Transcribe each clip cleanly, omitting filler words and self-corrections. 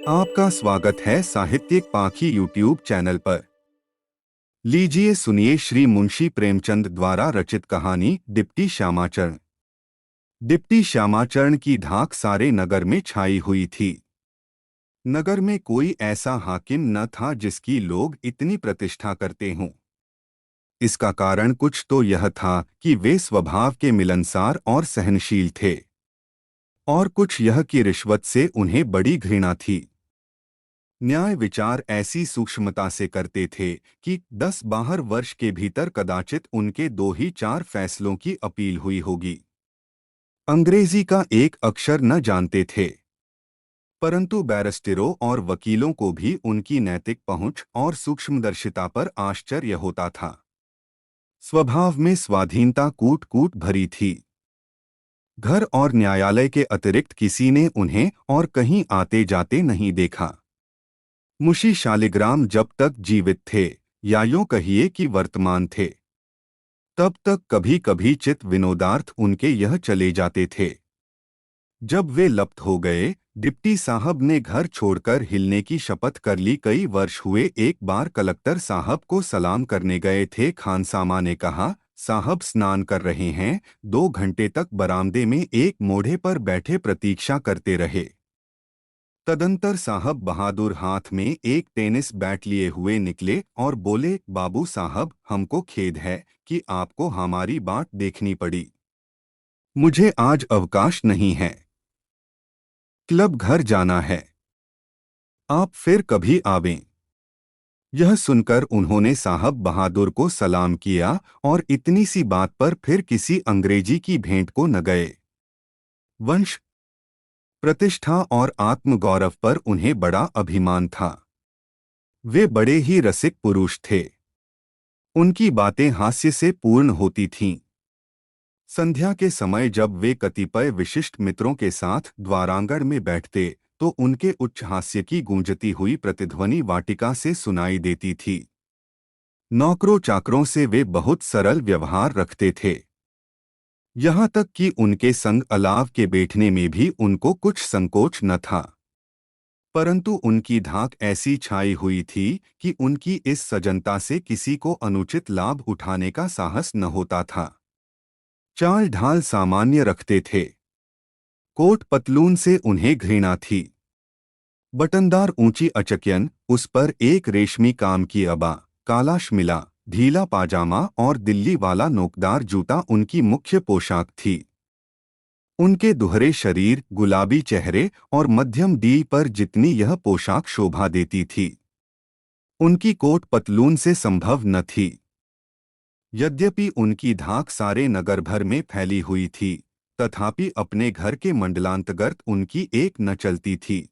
आपका स्वागत है साहित्यिक पाखी यूट्यूब चैनल पर। लीजिए सुनिए श्री मुंशी प्रेमचंद द्वारा रचित कहानी डिप्टी श्यामाचरण। डिप्टी श्यामाचरण की धाक सारे नगर में छाई हुई थी। नगर में कोई ऐसा हाकिम न था जिसकी लोग इतनी प्रतिष्ठा करते हों। इसका कारण कुछ तो यह था कि वे स्वभाव के मिलनसार और सहनशील थे, और कुछ यह कि रिश्वत से उन्हें बड़ी घृणा थी। न्याय विचार ऐसी सूक्ष्मता से करते थे कि 10-12 वर्ष के भीतर कदाचित उनके 2 ही 4 फैसलों की अपील हुई होगी। अंग्रेजी का एक अक्षर न जानते थे, परंतु बैरिस्टरों और वकीलों को भी उनकी नैतिक पहुंच और सूक्ष्मदर्शिता पर आश्चर्य होता था। स्वभाव में स्वाधीनता कूट कूट भरी थी। घर और न्यायालय के अतिरिक्त किसी ने उन्हें और कहीं आते जाते नहीं देखा। मुंशी शालिग्राम जब तक जीवित थे, या यूं कहिए कि वर्तमान थे, तब तक कभी कभी चित विनोदार्थ उनके यह चले जाते थे। जब वे लप्त हो गए, डिप्टी साहब ने घर छोड़कर हिलने की शपथ कर ली। कई वर्ष हुए एक बार कलेक्टर साहब को सलाम करने गए थे। खानसामा ने कहा, साहब स्नान कर रहे हैं। 2 घंटे तक बरामदे में एक मोढ़े पर बैठे प्रतीक्षा करते रहे। तदंतर साहब बहादुर हाथ में एक टेनिस बैट लिए हुए निकले और बोले, बाबू साहब, हमको खेद है कि आपको हमारी बाट देखनी पड़ी। मुझे आज अवकाश नहीं है, क्लब घर जाना है। आप फिर कभी आवें। यह सुनकर उन्होंने साहब बहादुर को सलाम किया और इतनी सी बात पर फिर किसी अंग्रेजी की भेंट को न गए। वंश, प्रतिष्ठा और आत्मगौरव पर उन्हें बड़ा अभिमान था। वे बड़े ही रसिक पुरुष थे। उनकी बातें हास्य से पूर्ण होती थीं। संध्या के समय जब वे कतिपय विशिष्ट मित्रों के साथ द्वारांगण में बैठते, तो उनके उच्च हास्य की गूंजती हुई प्रतिध्वनि वाटिका से सुनाई देती थी। नौकरों चाकरों से वे बहुत सरल व्यवहार रखते थे। यहाँ तक कि उनके संग अलाव के बैठने में भी उनको कुछ संकोच न था। परंतु उनकी धाक ऐसी छाई हुई थी कि उनकी इस सजनता से किसी को अनुचित लाभ उठाने का साहस न होता था। चाल ढाल सामान्य रखते थे। कोट पतलून से उन्हें घृणा थी। बटनदार ऊंची अचक्यन, उस पर एक रेशमी काम की अबा, काला शमिला, ढीला पाजामा और दिल्ली वाला नोकदार जूता उनकी मुख्य पोशाक थी। उनके दुहरे शरीर, गुलाबी चेहरे और मध्यम डी पर जितनी यह पोशाक शोभा देती थी, उनकी कोट पतलून से संभव न थी। यद्यपि उनकी धाक सारे नगर भर में फैली हुई थी, तथापि अपने घर के मंडलांतर्गत उनकी एक न चलती थी।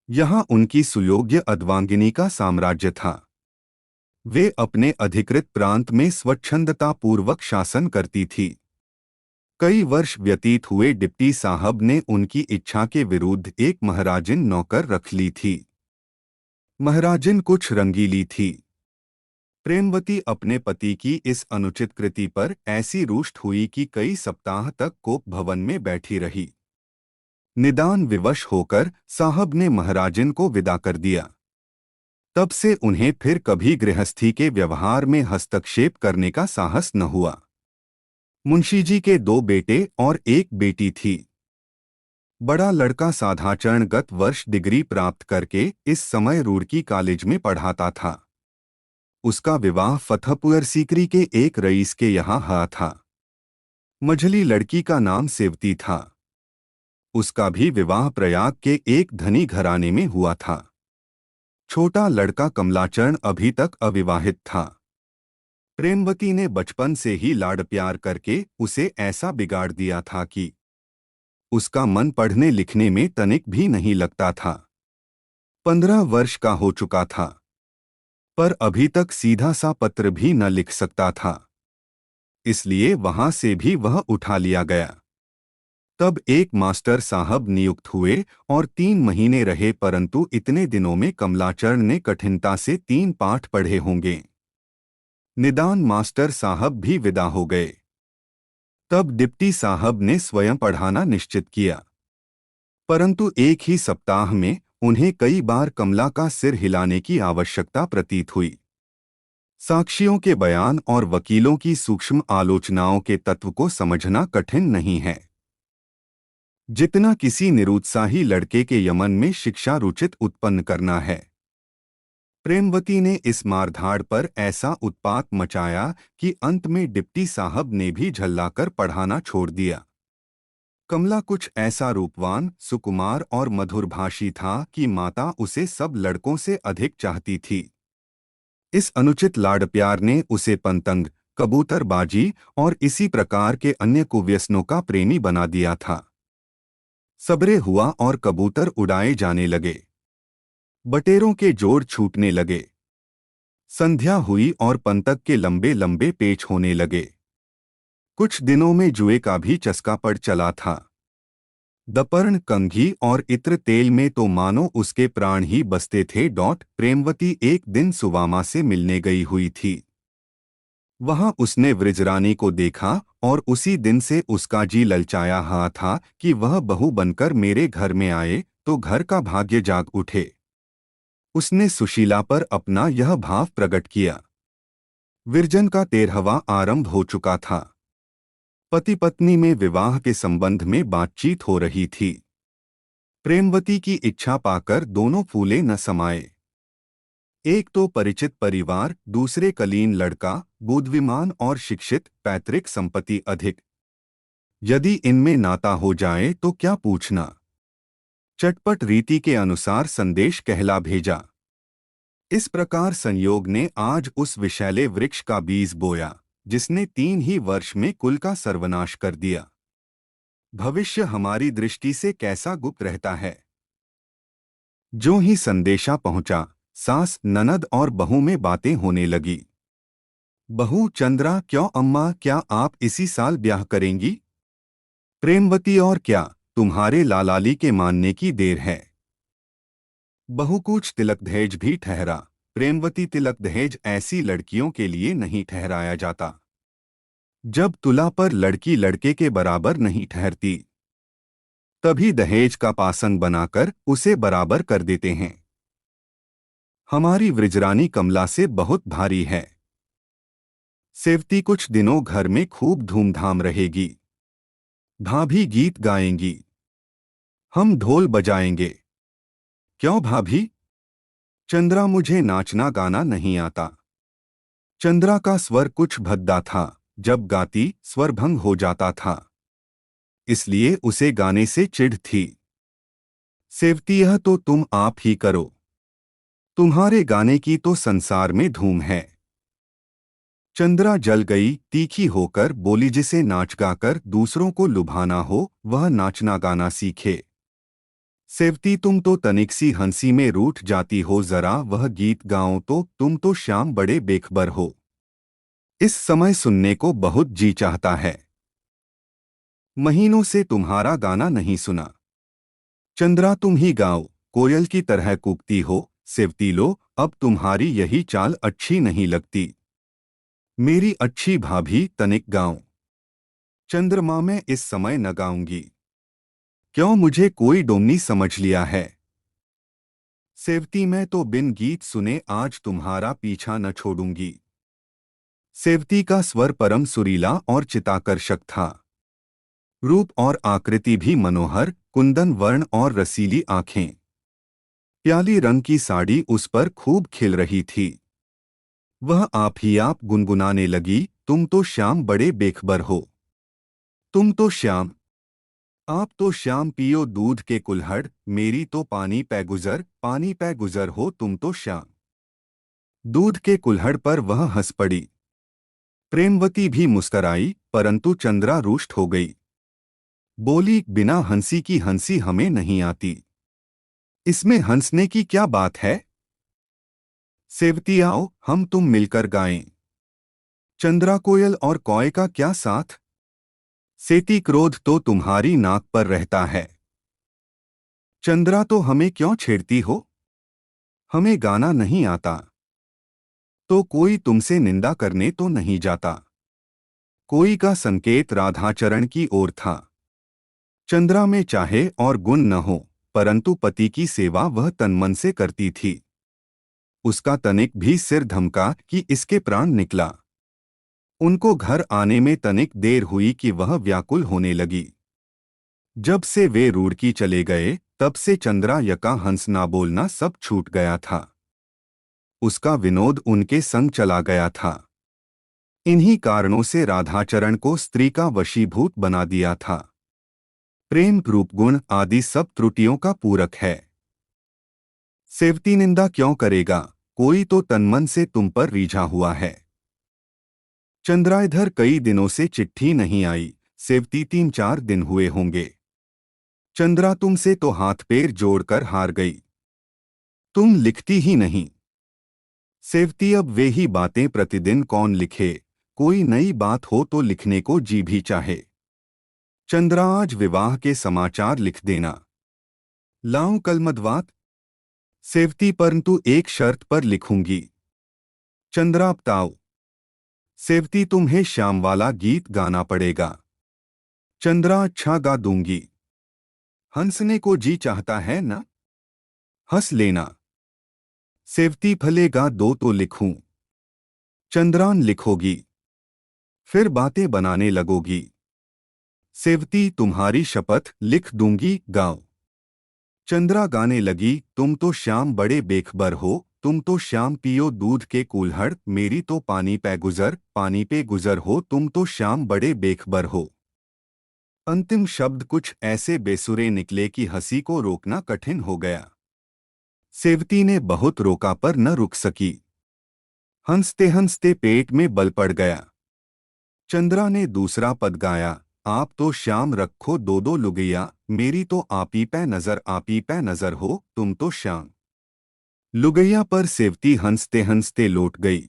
यहाँ उनकी सुयोग्य अर्धांगिनी का साम्राज्य था। वे अपने अधिकृत प्रांत में स्वच्छंदतापूर्वक शासन करती थी। कई वर्ष व्यतीत हुए, डिप्टी साहब ने उनकी इच्छा के विरुद्ध एक महाराजिन नौकर रख ली थी। महाराजिन कुछ रंगीली थी। प्रेमवती अपने पति की इस अनुचित कृति पर ऐसी रुष्ट हुई कि कई सप्ताह तक कोप भवन में बैठी रही। निदान विवश होकर साहब ने महाराजिन को विदा कर दिया। तब से उन्हें फिर कभी गृहस्थी के व्यवहार में हस्तक्षेप करने का साहस न हुआ। मुंशी जी के 2 बेटे और एक बेटी थी। बड़ा लड़का साधाचरण गत वर्ष डिग्री प्राप्त करके इस समय रुड़की कॉलेज में पढ़ाता था। उसका विवाह फतेहपुर सीकरी के एक रईस के यहाँ हुआ था। मझली लड़की का नाम सेवती था। उसका भी विवाह प्रयाग के एक धनी घराने में हुआ था। छोटा लड़का कमलाचरण अभी तक अविवाहित था। प्रेमवती ने बचपन से ही लाड़ प्यार करके उसे ऐसा बिगाड़ दिया था कि उसका मन पढ़ने लिखने में तनिक भी नहीं लगता था। 15 वर्ष का हो चुका था, पर अभी तक सीधा सा पत्र भी न लिख सकता था। इसलिए वहां से भी वह उठा लिया गया। तब एक मास्टर साहब नियुक्त हुए और 3 महीने रहे, परंतु इतने दिनों में कमलाचरण ने कठिनता से 3 पाठ पढ़े होंगे। निदान मास्टर साहब भी विदा हो गए। तब डिप्टी साहब ने स्वयं पढ़ाना निश्चित किया। परंतु एक ही सप्ताह में उन्हें कई बार कमला का सिर हिलाने की आवश्यकता प्रतीत हुई। साक्षियों के बयान और वकीलों की सूक्ष्म आलोचनाओं के तत्व को समझना कठिन नहीं है, जितना किसी निरुत्साही लड़के के यमन में शिक्षा रुचित उत्पन्न करना है। प्रेमवती ने इस मारधाड़ पर ऐसा उत्पात मचाया कि अंत में डिप्टी साहब ने भी झल्लाकर पढ़ाना छोड़ दिया। कमला कुछ ऐसा रूपवान, सुकुमार और मधुरभाषी था कि माता उसे सब लड़कों से अधिक चाहती थी। इस अनुचित लाड़ प्यार ने उसे पंतंग, कबूतरबाजी और इसी प्रकार के अन्य कुव्यसनों का प्रेमी बना दिया था। सबरे हुआ और कबूतर उड़ाए जाने लगे। बटेरों के जोड़ छूटने लगे। संध्या हुई और पंतक के लंबे लंबे पेच होने लगे। कुछ दिनों में जुए का भी चस्का पड़ चला था। दपर्ण, कंघी और इत्र तेल में तो मानो उसके प्राण ही बसते थे। प्रेमवती एक दिन सुवामा से मिलने गई हुई थी। वहां उसने वृजरानी को देखा और उसी दिन से उसका जी ललचाया हुआ था कि वह बहू बनकर मेरे घर में आए तो घर का भाग्य जाग उठे। उसने सुशीला पर अपना यह भाव प्रकट किया। विरजन का 13वां आरंभ हो चुका था। पति पत्नी में विवाह के संबंध में बातचीत हो रही थी। प्रेमवती की इच्छा पाकर दोनों फूले न समाये। एक तो परिचित परिवार, दूसरे कलीन लड़का, बुद्धिमान और शिक्षित, पैतृक संपत्ति अधिक। यदि इनमें नाता हो जाए तो क्या पूछना। चटपट रीति के अनुसार संदेश कहला भेजा। इस प्रकार संयोग ने आज उस विषैले वृक्ष का बीज बोया जिसने 3 ही वर्ष में कुल का सर्वनाश कर दिया। भविष्य हमारी दृष्टि से कैसा गुप्त रहता है। जो ही संदेशा पहुंचा, सास, ननद और बहू में बातें होने लगी। बहू: चंद्रा, क्यों अम्मा, क्या आप इसी साल ब्याह करेंगी? प्रेमवती: और क्या, तुम्हारे लालाली के मानने की देर है। बहू: कुछ तिलक दहेज भी ठहरा। प्रेमवती: तिलक दहेज ऐसी लड़कियों के लिए नहीं ठहराया जाता। जब तुला पर लड़की लड़के के बराबर नहीं ठहरती, तभी दहेज का पासंग बनाकर उसे बराबर कर देते हैं। हमारी वृजरानी कमला से बहुत भारी है। सेवती कुछ दिनों घर में खूब धूमधाम रहेगी। भाभी गीत गाएंगी, हम ढोल बजाएंगे। क्यों भाभी? चंद्रा: मुझे नाचना गाना नहीं आता। चंद्रा का स्वर कुछ भद्दा था, जब गाती स्वर भंग हो जाता था, इसलिए उसे गाने से चिढ़ थी। सेवती: यह तो तुम आप ही करो, तुम्हारे गाने की तो संसार में धूम है। चंद्रा जल गई, तीखी होकर बोली, जिसे नाच गाकर दूसरों को लुभाना हो वह नाचना गाना सीखे। सेवती: तुम तो तनिक सी हंसी में रूठ जाती हो, जरा वह गीत गाओ तो, तुम तो श्याम बड़े बेखबर हो। इस समय सुनने को बहुत जी चाहता है। महीनों से तुम्हारा गाना नहीं सुना। चंद्रा: तुम ही गाओ, कोयल की तरह कूकती हो। सेवती: लो, अब तुम्हारी यही चाल अच्छी नहीं लगती। मेरी अच्छी भाभी, तनिक गाओ। चंद्रमा: मैं इस समय न गाऊंगी। क्यों, मुझे कोई डोमनी समझ लिया है? सेवती: मैं तो बिन गीत सुने आज तुम्हारा पीछा न छोड़ूंगी। सेवती का स्वर परम सुरीला और चिताकर्षक था। रूप और आकृति भी मनोहर, कुंदन वर्ण और रसीली आंखें। प्याली रंग की साड़ी उस पर खूब खिल रही थी। वह आप ही आप गुनगुनाने लगी, तुम तो श्याम बड़े बेखबर हो। तुम तो श्याम, आप तो श्याम पियो दूध के कुल्हड़, मेरी तो पानी पै गुजर हो तुम तो श्याम। दूध के कुल्हड़ पर वह हंस पड़ी। प्रेमवती भी मुस्कराई, परंतु चंद्रा रुष्ट हो गई। बोली, बिना हंसी की हंसी हमें नहीं आती। इसमें हंसने की क्या बात है? सेवती: आओ, हम तुम मिलकर गाएं। चंद्रा: कोयल और कौए का क्या साथ? सेती: क्रोध तो तुम्हारी नाक पर रहता है। चंद्रा: तो हमें क्यों छेड़ती हो? हमें गाना नहीं आता। तो कोई तुमसे निंदा करने तो नहीं जाता? कोई का संकेत राधाचरण की ओर था। चंद्रा में चाहे और गुण न हो, परंतु पति की सेवा वह तनमन से करती थी। उसका तनिक भी सिर धमका कि इसके प्राण निकला। उनको घर आने में तनिक देर हुई कि वह व्याकुल होने लगी। जब से वे रुड़की चले गए, तब से चंद्रा यका हंसना बोलना सब छूट गया था। उसका विनोद उनके संग चला गया था। इन्हीं कारणों से राधाचरण को स्त्री का वशीभूत बना दिया था। प्रेम, रूपगुण आदि सब त्रुटियों का पूरक है। सेवती निंदा क्यों करेगा? कोई तो तनमन से तुम पर रीझा हुआ है। चंद्रा, इधर कई दिनों से चिट्ठी नहीं आई। सेवती, 3-4 दिन हुए होंगे। चंद्रा, तुमसे तो हाथ पैर जोड़कर हार गई। तुम लिखती ही नहीं। सेवती, अब वे ही बातें प्रतिदिन कौन लिखे? कोई नई बात हो तो लिखने को जी भी चाहे। चंद्रा, आज विवाह के समाचार लिख देना। लाऊं कल मदवात? सेवती, परंतु एक शर्त पर लिखूंगी। चंद्रा, बताओ। सेवती, तुम्हें श्याम वाला गीत गाना पड़ेगा। चंद्रा, अच्छा गा दूंगी। हंसने को जी चाहता है ना? हंस लेना। सेवती, भले गा दो तो लिखूं। चंद्रान, लिखोगी फिर बातें बनाने लगोगी। सेवती, तुम्हारी शपथ, लिख दूंगी, गाओ। चंद्रा गाने लगी, तुम तो श्याम बड़े बेखबर हो। तुम तो श्याम पियो दूध के कूल्हड़, मेरी तो पानी पे गुजर हो। तुम तो श्याम बड़े बेखबर हो। अंतिम शब्द कुछ ऐसे बेसुरे निकले कि हंसी को रोकना कठिन हो गया। सेवती ने बहुत रोका पर न रुक सकी। हंसते हंसते पेट में बल पड़ गया। चंद्रा ने दूसरा पद गाया, आप तो श्याम रखो 2-2 लुगैया, मेरी तो आप ही पे नजर हो। तुम तो श्याम। लुगैया पर सेवती हंसते हंसते लौट गई।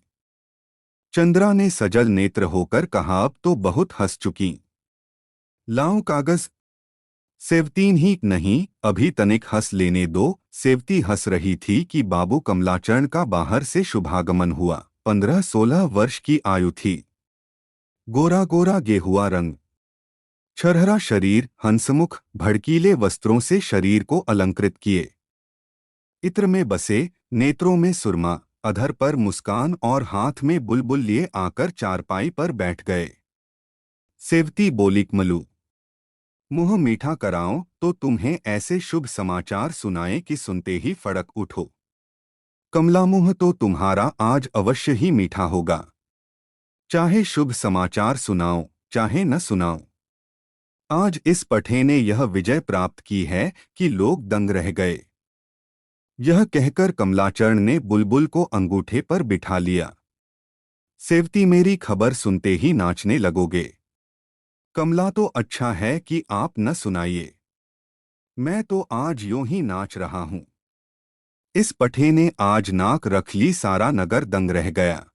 चंद्रा ने सजल नेत्र होकर कहा, अब तो बहुत हंस चुकी। लाऊं कागज? सेवतीन ही नहीं, अभी तनिक हंस लेने दो। सेवती हंस रही थी कि बाबू कमलाचरण का बाहर से शुभागमन हुआ। 15-16 वर्ष की आयु थी। गोरा गोरा गेहुआ रंग, छरहरा शरीर, हंसमुख, भड़कीले वस्त्रों से शरीर को अलंकृत किए। इत्र में बसे, नेत्रों में सुरमा, अधर पर मुस्कान और हाथ में बुलबुल लिए आकर चारपाई पर बैठ गए। सेवती बोली, कमलू, मुंह मीठा कराऊं तो तुम्हें ऐसे शुभ समाचार सुनाएं कि सुनते ही फड़क उठो। कमला, मुंह तो तुम्हारा आज अवश्य ही मीठा होगा। चाहे शुभ समाचार सुनाओ, चाहे न सुनाओ। आज इस पठे ने यह विजय प्राप्त की है कि लोग दंग रह गए। यह कहकर कमलाचरण ने बुलबुल को अंगूठे पर बिठा लिया। सेवती, मेरी खबर सुनते ही नाचने लगोगे। कमला, तो अच्छा है कि आप न सुनाइए। मैं तो आज यूं ही नाच रहा हूं। इस पठे ने आज नाक रख ली, सारा नगर दंग रह गया।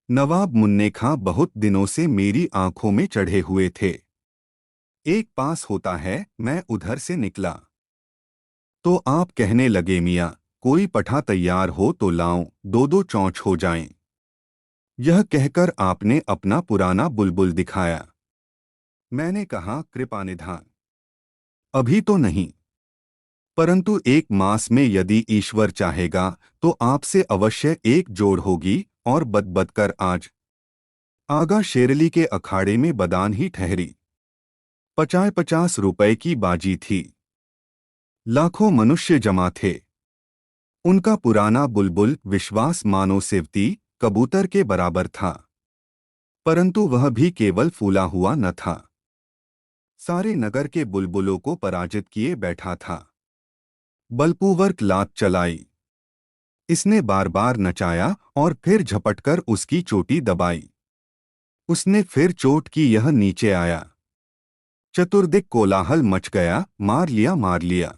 नवाब मुन्ने खां बहुत दिनों से मेरी आंखों में चढ़े हुए थे। एक पास होता है, मैं उधर से निकला तो आप कहने लगे, मियाँ कोई पठा तैयार हो तो लाऊं, 2-2 चौंच हो जाएं। यह कहकर आपने अपना पुराना बुलबुल दिखाया। मैंने कहा, कृपा निधान। अभी तो नहीं, परंतु 1 मास में यदि ईश्वर चाहेगा तो आपसे अवश्य एक जोड़ होगी। और बद कर आज आगा शेरली के अखाड़े में बदान ही ठहरी। 50-50 रुपए की बाजी थी। लाखों मनुष्य जमा थे। उनका पुराना बुलबुल विश्वास मानो सेवती कबूतर के बराबर था, परंतु वह भी केवल फूला हुआ न था। सारे नगर के बुलबुलों को पराजित किए बैठा था। बलपूर्वक लात चलाई। इसने बार बार नचाया और फिर झपटकर उसकी चोटी दबाई। उसने फिर चोट की, यह नीचे आया। चतुर्दिक कोलाहल मच गया, मार लिया मार लिया।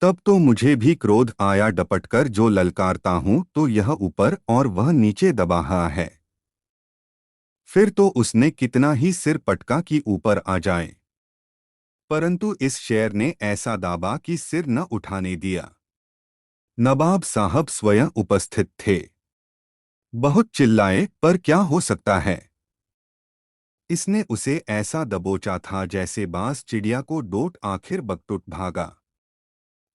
तब तो मुझे भी क्रोध आया, डपटकर जो ललकारता हूं तो यह ऊपर और वह नीचे दबा रहा है। फिर तो उसने कितना ही सिर पटका कि ऊपर आ जाए, परंतु इस शेर ने ऐसा दाबा कि सिर न उठाने दिया। नवाब साहब स्वयं उपस्थित थे। बहुत चिल्लाए, पर क्या हो सकता है। इसने उसे ऐसा दबोचा था जैसे बांस चिड़िया को डोट, आखिर बकटुट भागा।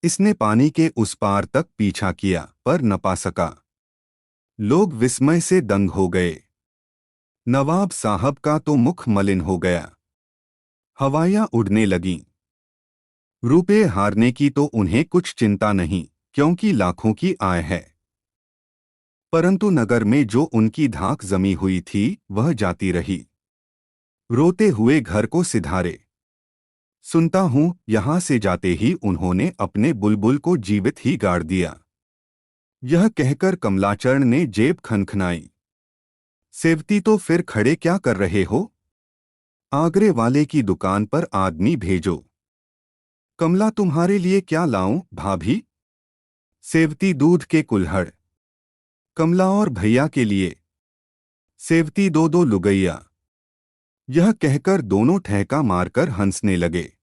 इसने पानी के उस पार तक पीछा किया पर न पा सका। लोग विस्मय से दंग हो गए। नवाब साहब का तो मुख मलिन हो गया। हवायां उड़ने लगीं। रुपए हारने की तो उन्हें कुछ चिंता नहीं, क्योंकि लाखों की आय है। परंतु नगर में जो उनकी धाक जमी हुई थी वह जाती रही। रोते हुए घर को सिधारे। सुनता हूं, यहां से जाते ही उन्होंने अपने बुलबुल को जीवित ही गाड़ दिया। यह कहकर कमलाचरण ने जेब खनखनाई। सेवती तो फिर खड़े क्या कर रहे हो? आगरे वाले की दुकान पर आदमी भेजो। कमला, तुम्हारे लिए क्या लाऊं भाभी? सेवती, दूध के कुल्हड़। कमला, और भैया के लिए? सेवती, दो दो लुगैया। यह कहकर दोनों ठहका मारकर हंसने लगे।